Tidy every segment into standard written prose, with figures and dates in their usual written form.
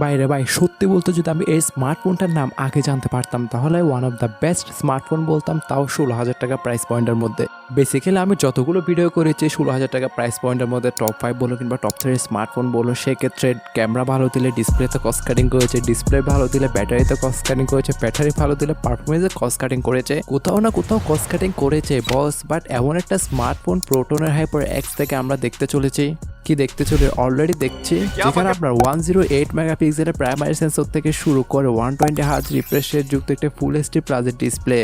বাইরে ভাই সত্যি বলতে যদি আমি এই স্মার্টফোনটার নাম আগে জানতে পারতাম তাহলে one of the best smartphone বলতাম, তাও 16,000 টাকা প্রাইস পয়েন্টের মধ্যে। বেসিক্যালি আমি যতগুলো ভিডিও করেছি 16,000 টাকা প্রাইস পয়েন্টের মধ্যে টপ 5 বলো কিংবা টপ 3 স্মার্টফোন বলো, সেক্ষেত্রে ক্যামেরা ভালো দিলে ডিসপ্লেতে কস্ট কাটিং করেছে, ডিসপ্লে ভালো দিলে ব্যাটারিতে কস্ট কাটিং করেছে, ব্যাটারি ভালো দিলে পারফরমেন্সে কস্ট কাটিং করেছে, কোথাও না কোথাও কস্ট কাটিং করেছে বস। বাট এমন একটা স্মার্টফোন প্রোটনের হাইপার এক্স থেকে আমরা দেখতে চলেছি, কি দেখতে চলে অলরেডি দেখছি, যেখানে আপনার 108 মেগাপিক্সেলের প্রাইমারি সেন্সর থেকে শুরু করে 120 হার্জ রিফ্রেশ রেট যুক্ত একটা ফুল এইচডি প্লাস ডিসপ্লে।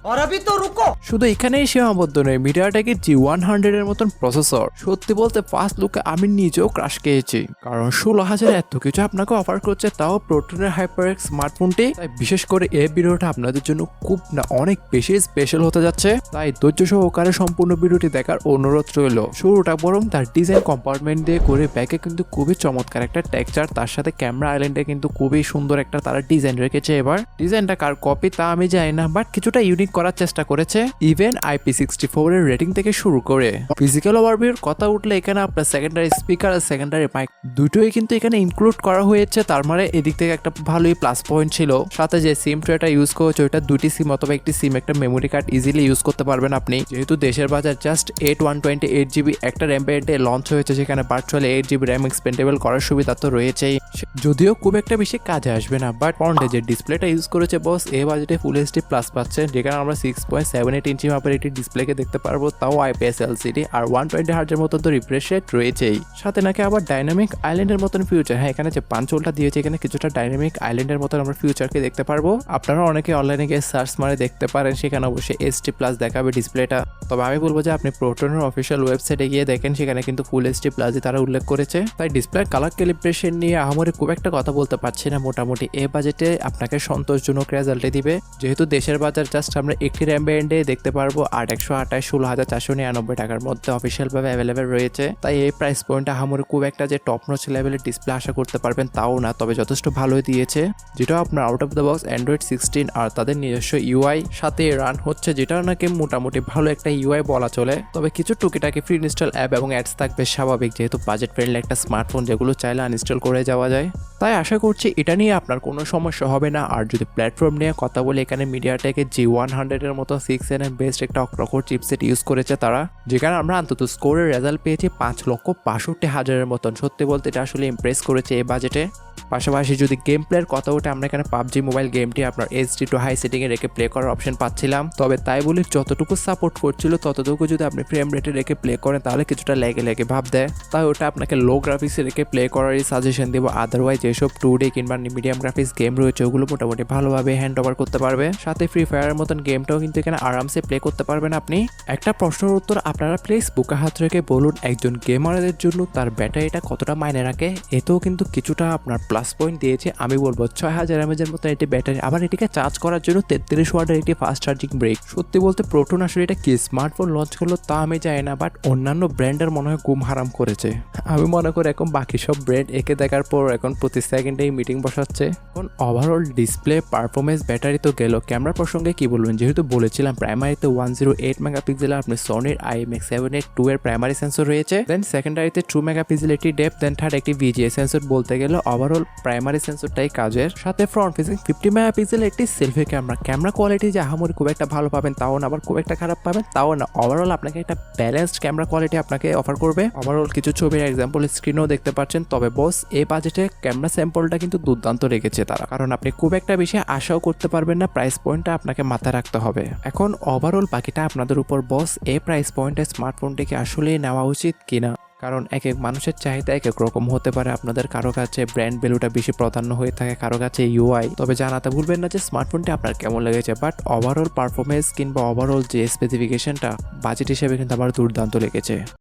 और अभी तो रुको। শুধু এখানেই সীমাবদ্ধ নয়, মিডিয়াটেকের G100 এর মতন প্রসেসর। সত্যি বলতে ফার্স্ট লুকে আমি নিজেও ক্রাশ খেয়েছি, কারণ 16,000 এত কিছু আপনাকে অফার করছে, তাও প্রোটনের হাইপারএক্স স্মার্টফোনটি। তাই বিশেষ করে এই ভিডিওটা আপনাদের জন্য খুব না অনেক বেশি স্পেশাল হতে যাচ্ছে, তাই ধৈর্য সহকারে সম্পূর্ণ ভিডিওটি দেখার অনুরোধ রইল। শুরুটা বরং তার ডিজাইন কম্পার্টমেন্ট দিয়ে করে, ব্যাকে কিন্তু খুবই চমৎকার একটা টেক্সচার, তার সাথে ক্যামেরা আইল্যান্ডে কিন্তু খুবই সুন্দর একটা তারা ডিজাইন রেখেছে। এবার ডিজাইনটা কার কপি তা আমি জানি না, বাট কিছুটা ইউনিক করার চেষ্টা করেছে। ইভেন IP64 এর রেটিং থেকে শুরু করে ফিজিক্যাল ওভারভিউর কথা উঠলে এখানে আপনার সেকেন্ডারি স্পিকার আর সেকেন্ডারি মাইক দুটোই কিন্তু এখানে ইনক্লুড করা হয়েছে। তার মানে এদিক থেকে একটা ভালোই প্লাস পয়েন্ট ছিল। সাথে যে সিম ট্রেটা ইউজ করেছে ওইটা দুটি সিম অথবা একটি সিম একটা মেমোরি কার্ড ইজিলি ইউজ করতে পারবেন আপনি, যেহেতু দেশের বাজার জাস্ট 128GB একটা র্যাম ভ্যারিয়েন্টে লঞ্চ হয়েছে, যেখানে ভার্চুয়ালি 8GB র্যাম এক্সপেন্ডেবল করার সুবিধা তো রয়েছেই, যদিও খুব একটা বেশি কাজে আসবে না। বাট ফ্রন্টে যে ডিসপ্লেটা ইউজ করেছে বস, এই বাজেটে ফুল এইচডি প্লাস পাচ্ছে, যেখানে আমরা 6.78 ইঞ্চি মাপের একটি ডিসপ্লেকে দেখতে পারবো, তাও IPS LCD আর 120 হার্জের মতো তো রিফ্রেশ রেট রয়েছেই। সাথে নাকি আবার ডাইনামিক আইল্যান্ডের মতন ফিউচার। হ্যাঁ, এখানে যে পাঞ্চলটা দিয়েছে এখানে কিছুটা ডাইনামিক আইল্যান্ডের মতন আমরা ফিউচারকে দেখতে পারবো। আপনারা অনেকে অনলাইনে গিয়ে সার্চ মারে দেখতে পারেন, সেখানে অবশ্যই HD প্লাস দেখাবে ডিসপ্লেটা। তবে আমি বলবো যে আপনি প্রোটনের অফিসিয়াল ওয়েবসাইটে গিয়ে দেখেন, সেখানে কিন্তু ফুল HD প্লাসই তারা উল্লেখ করেছে। তাই ডিসপ্লের কালার ক্যালিব্রেশন নিয়ে আহামরি খুব একটা কথা বলতে পারছি না। মোটামুটি এই বাজেটে আপনাকে সন্তোষজনক রেজাল্টে দিবে, যেহেতু দেশের বাজার জাস্ট আমরা একটি র্যাম ভ্যারিয়েন্টে দেখতে পারবো 828 16,499 টাকার মধ্যে অফিসিয়াল ভাবে অ্যাভেলেবেল রয়েছে। তাই এই প্রাইস পয়েন্টটা আহামরি খুব একটা যে টপ নচ লেভেলের ডিসপ্লে আশা করতে পারবেন তাও না, তবে যথেষ্ট ভালোই দিয়েছে, যেটা আপনার out of the box Android 16 আর তাদের নিজস্ব UI সাথে রান হচ্ছে, যেটা নাকি মোটামুটি ভালো একটা UI বলা চলে। তবে কিছু টুকিটাকি ফ্রি ইনস্টল অ্যাপ এবং অ্যাডস থাকবে স্বাভাবিক, যেহেতু বাজেট ফ্রেন্ডলি একটা স্মার্টফোন, যেগুলো চাইলে আনইনস্টল করে যাওয়া যায়। তাই আশা করছি এটা নিয়ে আপনার কোনো সমস্যা হবে না। আর যদি প্ল্যাটফর্ম নিয়ে কথা বলি, এখানে মিডিয়াটেকের G100 এর মতো 6nm বেস্ট একটা অক্টোকোর চিপসেট ইউজ করেছে তারা, যেখানে আমরা অন্তত স্কোরের রেজাল্ট পেয়েছি 5,62,000 মতন। সত্যি বলতে এটা আসলে ইমপ্রেস করেছে এই বাজেটে। পাশাপাশি যদি গেম প্লের কথা ওঠে, আমরা এখানে পাবজি মোবাইল গেমটি আপনার HD টু হাই সেটিংয়ে রেখে প্লে করার অপশন পাচ্ছিলাম। তবে তাই বলি যতটুকু সাপোর্ট করছিল ততটুকু যদি আপনি ফ্রেম রেটে রেখে প্লে করেন তাহলে কিছুটা লেগে ভাব দেয়। তাই ওটা আপনাকে লো গ্রাফিক্সে রেখে প্লে করারই সাজেশন দেবো। আদারওয়াইজ যেসব 2D কিংবা মিডিয়াম গ্রাফিক্স গেম রয়েছে ওগুলো মোটামুটি ভালোভাবে হ্যান্ড ওভার করতে পারবে। সাথে ফ্রি ফায়ারের মতন গেমটাও কিন্তু এখানে আরামসে প্লে করতে পারবেন আপনি। একটা প্রশ্নের উত্তর আপনারা প্লিজ বুকে হাত রেখে বলুন, একজন গেমারদের জন্য তার ব্যাটারিটা কতটা মাইনে রাখে? এতেও কিন্তু কিছুটা আপনার প্লাস পয়েন্ট দিয়েছে। আমি বলবো 6000 mAh এর মতো একটি ব্যাটারি, আবার এটিকে চার্জ করার জন্য 33 ওয়াটের একটি ফাস্ট চার্জিং ব্রেক। সত্যি বলতে প্রোটন আসলে এটা কি স্মার্টফোন লঞ্চ করলো তা আমি জানি না, বাট অন্যান্য ব্র্যান্ডের মনে হয় ঘুম হারাম করেছে। আমি মনে করি এখন বাকি সব ব্র্যান্ড একে দেখার পর এখন প্রতি সেকেন্ডেই মিটিং বসাচ্ছে। এখন ওভারঅল ডিসপ্লে পারফরমেন্স ব্যাটারি তো গেল, ক্যামেরা প্রসঙ্গে কি বলবেন? যেহেতু বলেছিলাম প্রাইমারিতে 108 মেগাপিক্সেলের আপনি সোনির IMX782 এর প্রাইমারি সেন্সর রয়েছে, দেন সেকেন্ডারিতে 2 মেগাপিক্সেল একটি ডেপথ, দেন থার্ড একটি VGA সেন্সর। বলতে গেলে ওভারঅল প্রাইমারি সেন্সরটাই কাজের। সাথে ফ্রন্ট ফেসিং 50 মেগাপিক্সেল একটি সেলফি ক্যামেরা কোয়ালিটি যে আহামরি খুব একটা ভালো পাবেন তাও না, আবার খুব একটা খারাপ পাবেন তাও না। ওভারঅল আপনাকে একটা ব্যালেন্সড ক্যামেরা কোয়ালিটি আপনাকে অফার করবে। ওভারঅল কিছু ছবির এক্সাম্পল স্ক্রিনেও দেখতে পাচ্ছেন। তবে বস এই বাজেটে ক্যামেরা স্যাম্পলটা কিন্তু দুর্দান্ত রেখেছে তারা, কারণ আপনি খুব একটা বেশি আশাও করতে পারবেন না, প্রাইস পয়েন্টটা আপনাকে মাথায় রাখতে হবে। এখন ওভারঅল বাকিটা আপনাদের উপর বস, এই প্রাইস পয়েন্টে স্মার্টফোনটিকে আসলে নেওয়া উচিত কিনা, কারণ এক এক মানুষের চাহিদা এক এক রকম হতে পারে। আপনাদের কারো কাছে ব্র্যান্ড ভ্যালুটা বেশি প্রাধান্য হয়ে থাকে, কারো কাছে UI। তবে জানাতে ভুলবেন না যে স্মার্টফোনটি আপনার কেমন লেগেছে। বাট ওভারঅল পারফরমেন্স কিংবা ওভারঅল যে স্পেসিফিকেশনটা বাজেট হিসেবে কিন্তু আমার দুর্দান্ত লেগেছে।